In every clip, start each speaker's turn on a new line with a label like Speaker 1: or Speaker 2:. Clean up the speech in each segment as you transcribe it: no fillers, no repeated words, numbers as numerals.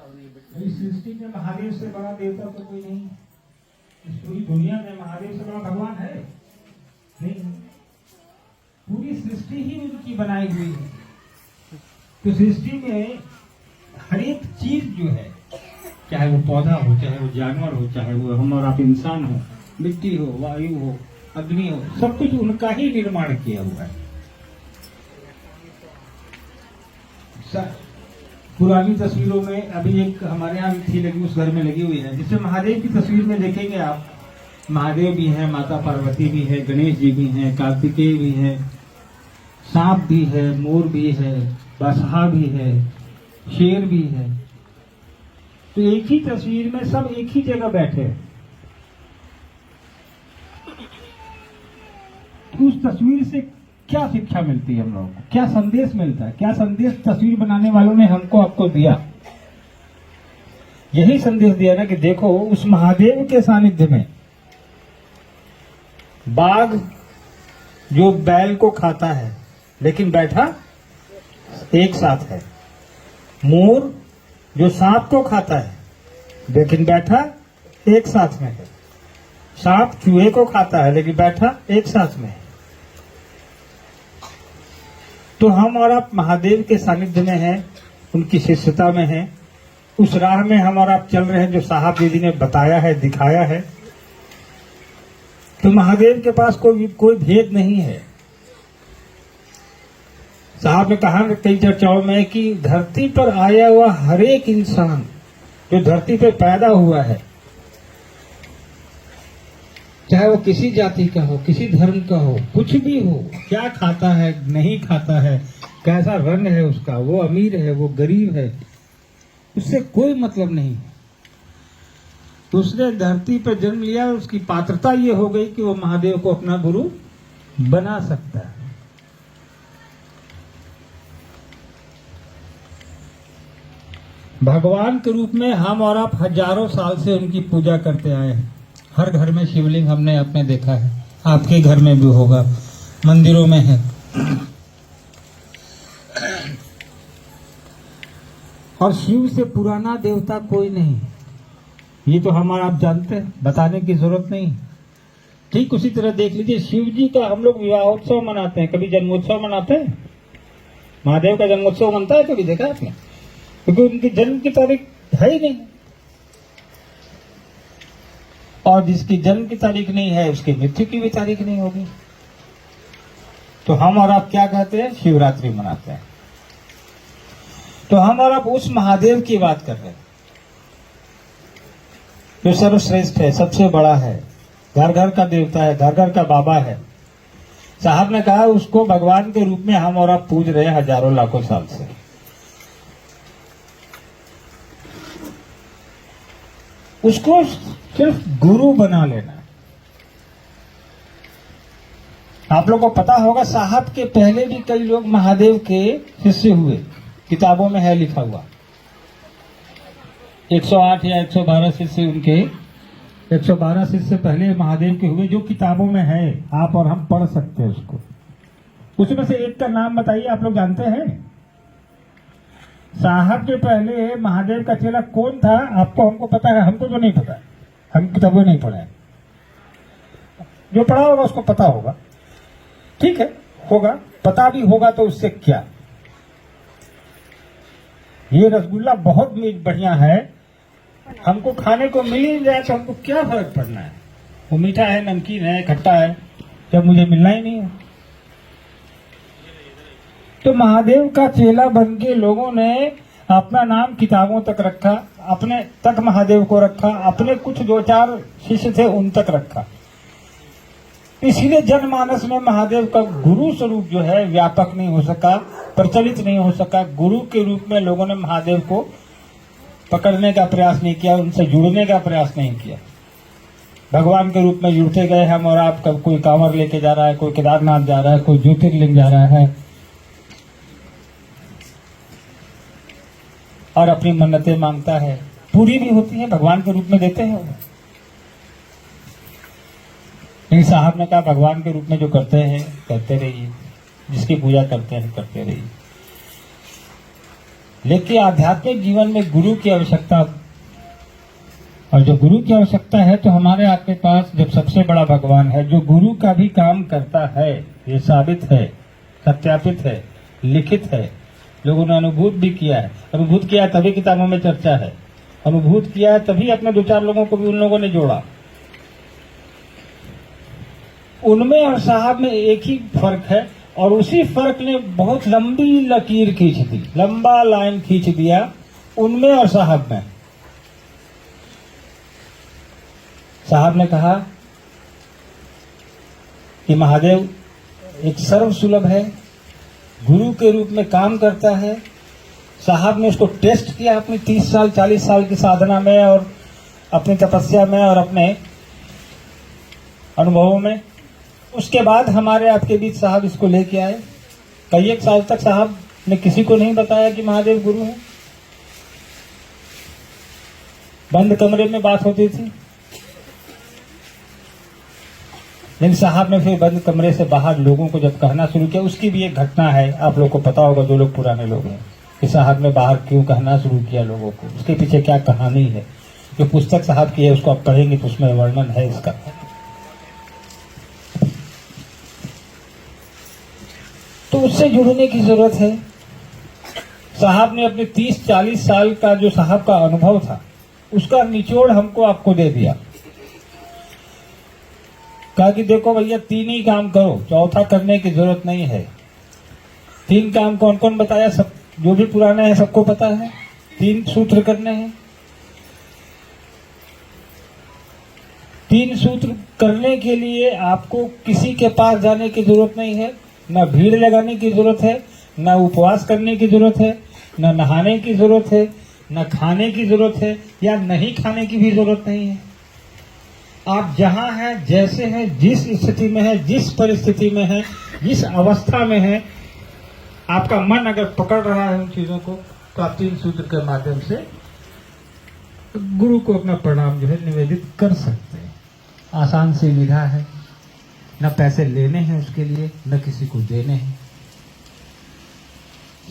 Speaker 1: इस सृष्टि में महादेव से बड़ा देवता तो कोई नहीं। इस पूरी दुनिया में महादेव से बड़ा भगवान है नहीं। पूरी सृष्टि ही उनकी बनाई हुई है। तो सृष्टि में हर एक चीज जो है, चाहे वो पौधा हो, चाहे वो जानवर हो, चाहे वो हम और आप इंसान हो, मिट्टी हो, वायु हो, अग्नि हो, सब कुछ उनका ही निर्माण किया हुआ है। पुरानी तस्वीरों में अभी एक हमारे यहाँ थी लगी, उस घर में लगी हुई है, जिसमें महादेव की तस्वीर में देखेंगे आप, महादेव भी है, माता पार्वती भी है, गणेश जी भी हैं, कार्तिकेय भी है, सांप भी है, मोर भी है, बसहा भी है, शेर भी है। तो एक ही तस्वीर में सब एक ही जगह बैठे हैं। उस तस्वीर से क्या शिक्षा मिलती है हम लोगों को, क्या संदेश मिलता है, क्या संदेश तस्वीर बनाने वालों ने हमको आपको दिया? यही संदेश दिया ना कि देखो उस महादेव के सानिध्य में बाघ जो बैल को खाता है लेकिन बैठा एक साथ है, मोर जो सांप को खाता है लेकिन बैठा एक साथ में है, सांप चूहे को खाता है लेकिन बैठा एक साथ में है। तो हम और आप महादेव के सानिध्य में हैं, उनकी शिष्यता में हैं, उस राह में हम और आप चल रहे हैं जो साहब दीदी ने बताया है, दिखाया है। तो महादेव के पास कोई भेद नहीं है। साहब ने कहा कई चर्चाओं में कि धरती पर आया हुआ हर एक इंसान जो धरती पर पैदा हुआ है, चाहे वो किसी जाति का हो, किसी धर्म का हो, कुछ भी हो, क्या खाता है, नहीं खाता है, कैसा रंग है उसका, वो अमीर है, वो गरीब है, उससे कोई मतलब नहीं। तो उसने धरती पर जन्म लिया, उसकी पात्रता ये हो गई कि वो महादेव को अपना गुरु बना सकता है। भगवान के रूप में हम और आप हजारों साल से उनकी पूजा करते आए हैं। हर घर में शिवलिंग हमने अपने देखा है, आपके घर में भी होगा, मंदिरों में है। और शिव से पुराना देवता कोई नहीं, ये तो हमारा आप जानते हैं, बताने की जरूरत नहीं। ठीक उसी तरह देख लीजिए, शिव जी का हम लोग विवाहोत्सव मनाते हैं, कभी जन्मोत्सव मनाते हैं? महादेव का जन्मोत्सव मनता है, कभी देखा आपने? क्योंकि उनकी जन्म की तारीख है ही नहीं, और जिसकी जन्म की तारीख नहीं है उसकी मृत्यु की भी तारीख नहीं होगी। तो हम और आप क्या कहते हैं? शिवरात्रि मनाते हैं। तो हम और आप उस महादेव की बात कर रहे हैं जो सर्वश्रेष्ठ है, सबसे बड़ा है, घर घर का देवता है, घर घर का बाबा है। साहब ने कहा उसको भगवान के रूप में हम और आप पूज रहे हैं हजारों लाखों साल से। उसको सिर्फ गुरु बना लेना। आप लोगों को पता होगा साहब के पहले भी कई लोग महादेव के शिष्य हुए, किताबों में है लिखा हुआ। 108 या 112 शिष्य उनके, 112 शिष्य पहले महादेव के हुए, जो किताबों में है, आप और हम पढ़ सकते हैं उसको। उसमें से एक का नाम बताइए, आप लोग जानते हैं? साहब के पहले महादेव का चेला कौन था? आपको हमको पता है, हमको तो नहीं पता, हम किताबें नहीं पढ़े। जो पढ़ा होगा उसको पता होगा, ठीक है, होगा, पता भी होगा तो उससे क्या। ये रसगुल्ला बहुत बढ़िया है, हमको खाने को मिल ही जाए तो हमको क्या फर्क पड़ना है? वो मीठा है, नमकीन है, खट्टा है, जब मुझे मिलना ही नहीं है। तो महादेव का चेला बन के लोगों ने अपना नाम किताबों तक रखा, अपने तक महादेव को रखा, अपने कुछ दो चार शिष्य थे उन तक रखा। इसीलिए जनमानस में महादेव का गुरु स्वरूप जो है व्यापक नहीं हो सका, प्रचलित नहीं हो सका। गुरु के रूप में लोगों ने महादेव को पकड़ने का प्रयास नहीं किया, उनसे जुड़ने का प्रयास नहीं किया। भगवान के रूप में जुड़ते गए हम और आप। कब कोई कांवर लेके जा रहा है, कोई केदारनाथ जा रहा है, कोई ज्योतिर्लिंग जा रहा है और अपनी मन्नतें मांगता है, पूरी भी होती है, भगवान के रूप में देते हैं वो। लेकिन साहब ने कहा भगवान के रूप में जो करते हैं करते रहिए, जिसकी पूजा करते हैं करते रहिए। लेकिन आध्यात्मिक जीवन में गुरु की आवश्यकता, और जो गुरु की आवश्यकता है तो हमारे आपके पास जब सबसे बड़ा भगवान है जो गुरु का भी काम करता है, ये साबित है, सत्यापित है, लिखित है, लोगों ने अनुभूत भी किया है। अनुभूत किया है तभी किताबों में चर्चा है, अनुभूत किया है तभी अपने दो चार लोगों को भी उन लोगों ने जोड़ा। उनमें और साहब में एक ही फर्क है, और उसी फर्क ने बहुत लंबी लकीर खींच दी, लंबा लाइन खींच दिया उनमें और साहब में। साहब ने कहा कि महादेव एक सर्व सुलभ है, गुरु के रूप में काम करता है। साहब ने उसको टेस्ट किया अपनी 30 साल 40 साल की साधना में और अपनी तपस्या में और अपने अनुभवों में। उसके बाद हमारे आपके बीच साहब इसको लेके आए। कई एक साल तक साहब ने किसी को नहीं बताया कि महादेव गुरु है। बंद कमरे में बात होती थी, लेकिन साहब ने फिर बंद कमरे से बाहर लोगों को जब कहना शुरू किया, उसकी भी एक घटना है, आप लोग को पता होगा जो लोग पुराने लोग हैं, कि साहब ने बाहर क्यों कहना शुरू किया लोगों को, उसके पीछे क्या कहानी है। जो पुस्तक साहब की है उसको आप पढ़ेंगे तो उसमें वर्णन है इसका। तो उससे जुड़ने की जरूरत है। साहब ने अपने 30-40 साल का जो साहब का अनुभव था उसका निचोड़ हमको आपको दे दिया। कहा कि देखो भैया 3 ही काम करो, चौथा करने की जरूरत नहीं है। 3 काम कौन कौन बताया, सब जो भी पुराने हैं सबको पता है। 3 सूत्र करने हैं। 3 सूत्र करने के लिए आपको किसी के पास जाने की जरूरत नहीं है, न भीड़ लगाने की जरूरत है, न उपवास करने की जरूरत है, न नहाने की जरूरत है, न खाने की जरूरत है, या नहीं खाने की भी जरूरत नहीं है। आप जहां हैं, जैसे हैं, जिस स्थिति में है, जिस परिस्थिति में है, जिस अवस्था में है, आपका मन अगर पकड़ रहा है उन चीजों को, तो आप 3 सूत्र के माध्यम से गुरु को अपना प्रणाम जो है निवेदित कर सकते हैं। आसान सी विधा है, न पैसे लेने हैं उसके लिए, न किसी को देने हैं।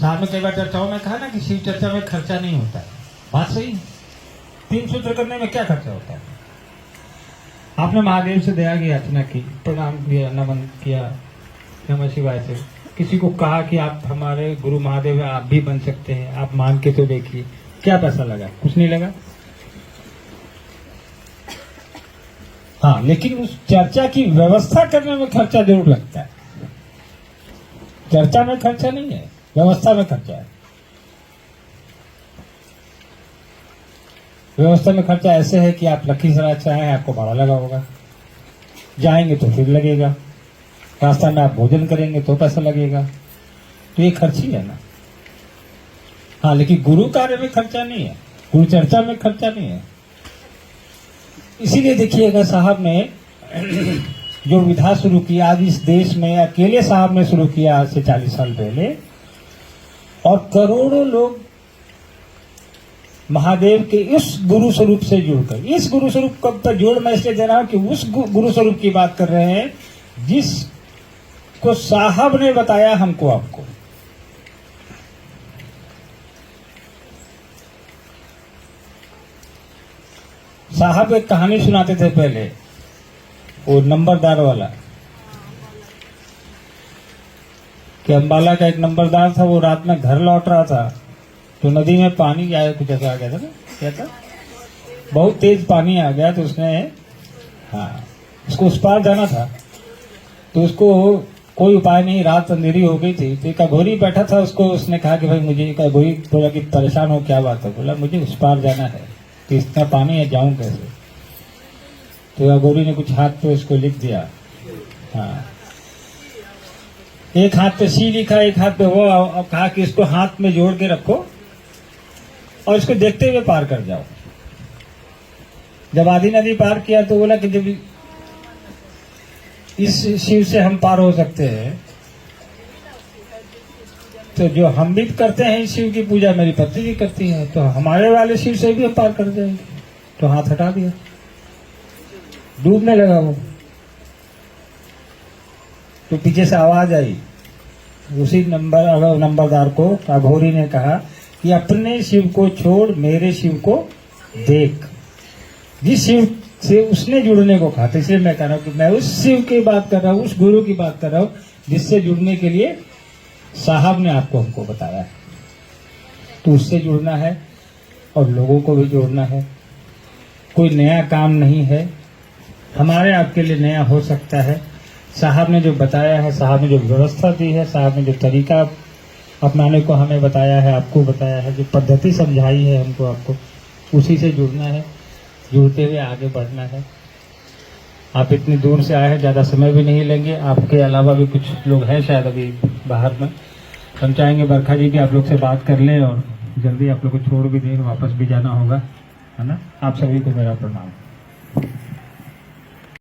Speaker 1: साहब ने कई बार चर्चाओं में कहा ना कि शिव चर्चा में खर्चा नहीं होता है। बात सही है। 3 सूत्र करने में क्या खर्चा होता है। आपने महादेव से दया की याचना की, प्रणाम किया, नमन किया, नमः शिवाय से किसी को कहा कि आप हमारे गुरु महादेव हैं, आप भी बन सकते हैं, आप मान के तो देखिए। क्या पैसा लगा? कुछ नहीं लगा। हाँ, लेकिन उस चर्चा की व्यवस्था करने में खर्चा जरूर लगता है। चर्चा में खर्चा नहीं है, व्यवस्था में खर्चा है। व्यवस्था में खर्चा ऐसे है कि आप लखीसराय से आए, आपको भाड़ा लगा होगा, जाएंगे तो फिर लगेगा, रास्ता में आप भोजन करेंगे तो पैसा लगेगा, तो ये खर्च ही है ना। हाँ, लेकिन गुरु कार्य में खर्चा नहीं है, गुरु चर्चा में खर्चा नहीं है। इसीलिए देखिएगा साहब ने जो विधा शुरू की, आज इस देश में अकेले साहब ने शुरू किया आज से 40 साल पहले, और करोड़ों लोग महादेव के इस गुरु स्वरूप से जुड़कर, इस गुरु स्वरूप पर जोड़ मैं इसलिए दे रहा हूं कि उस गुरु स्वरूप की बात कर रहे हैं जिसको साहब ने बताया हमको, आपको। साहब एक कहानी सुनाते थे पहले, वो नंबरदार वाला, कि अंबाला का एक नंबरदार था, वो रात में घर लौट रहा था तो नदी में पानी आया, कुछ ऐसा आ गया था ना, क्या था, बहुत तेज पानी आ गया। तो उसने, हाँ, उसको उस पार जाना था, तो उसको कोई उपाय नहीं, रात अंधेरी हो गई थी। तो एक अघोरी बैठा था, उसको उसने कहा कि भाई मुझे, एक अघोरी बोला कि परेशान हो, क्या बात है? बोला मुझे उस पार जाना है, तो इतना पानी है, जाऊं कैसे? तो अघोरी ने कुछ हाथ पे उसको लिख दिया। हाँ, एक हाथ पे सी लिखा, एक हाथ पे वो, और कहा कि इसको हाथ में जोड़ के रखो और इसको देखते हुए पार कर जाओ। जब आधी नदी पार किया तो बोला कि जब इस शिव से हम पार हो सकते हैं, तो जो हम भी करते हैं इस शिव की पूजा, मेरी पत्नी भी करती है, तो हमारे वाले शिव से भी हम पार कर जाएंगे। तो हाथ हटा दिया, डूबने लगा वो। तो पीछे से आवाज आई, उसी नंबरदार को अघोरी ने कहा कि कि अपने शिव को छोड़ मेरे शिव को देख। जिस शिव से उसने जुड़ने को कहा था, इसलिए मैं कह रहा हूं कि मैं उस शिव की बात कर रहा हूं, उस गुरु की बात कर रहा हूं जिससे जुड़ने के लिए साहब ने आपको हमको बताया है। तो उससे जुड़ना है और लोगों को भी जोड़ना है। कोई नया काम नहीं है, हमारे आपके लिए नया हो सकता है। साहब ने जो बताया है, साहब ने जो व्यवस्था दी है, साहब ने जो तरीका अपनाने को हमें बताया है, आपको बताया है, जो पद्धति समझाई है हमको आपको, उसी से जुड़ना है, जुड़ते हुए आगे बढ़ना है। आप इतनी दूर से आए हैं, ज़्यादा समय भी नहीं लेंगे। आपके अलावा भी कुछ लोग हैं शायद अभी बाहर में, हम चाहेंगे बरखा जी की आप लोग से बात कर लें और जल्दी आप लोग को छोड़ भी दें, वापस भी जाना होगा, है ना। आप सभी को मेरा प्रणाम।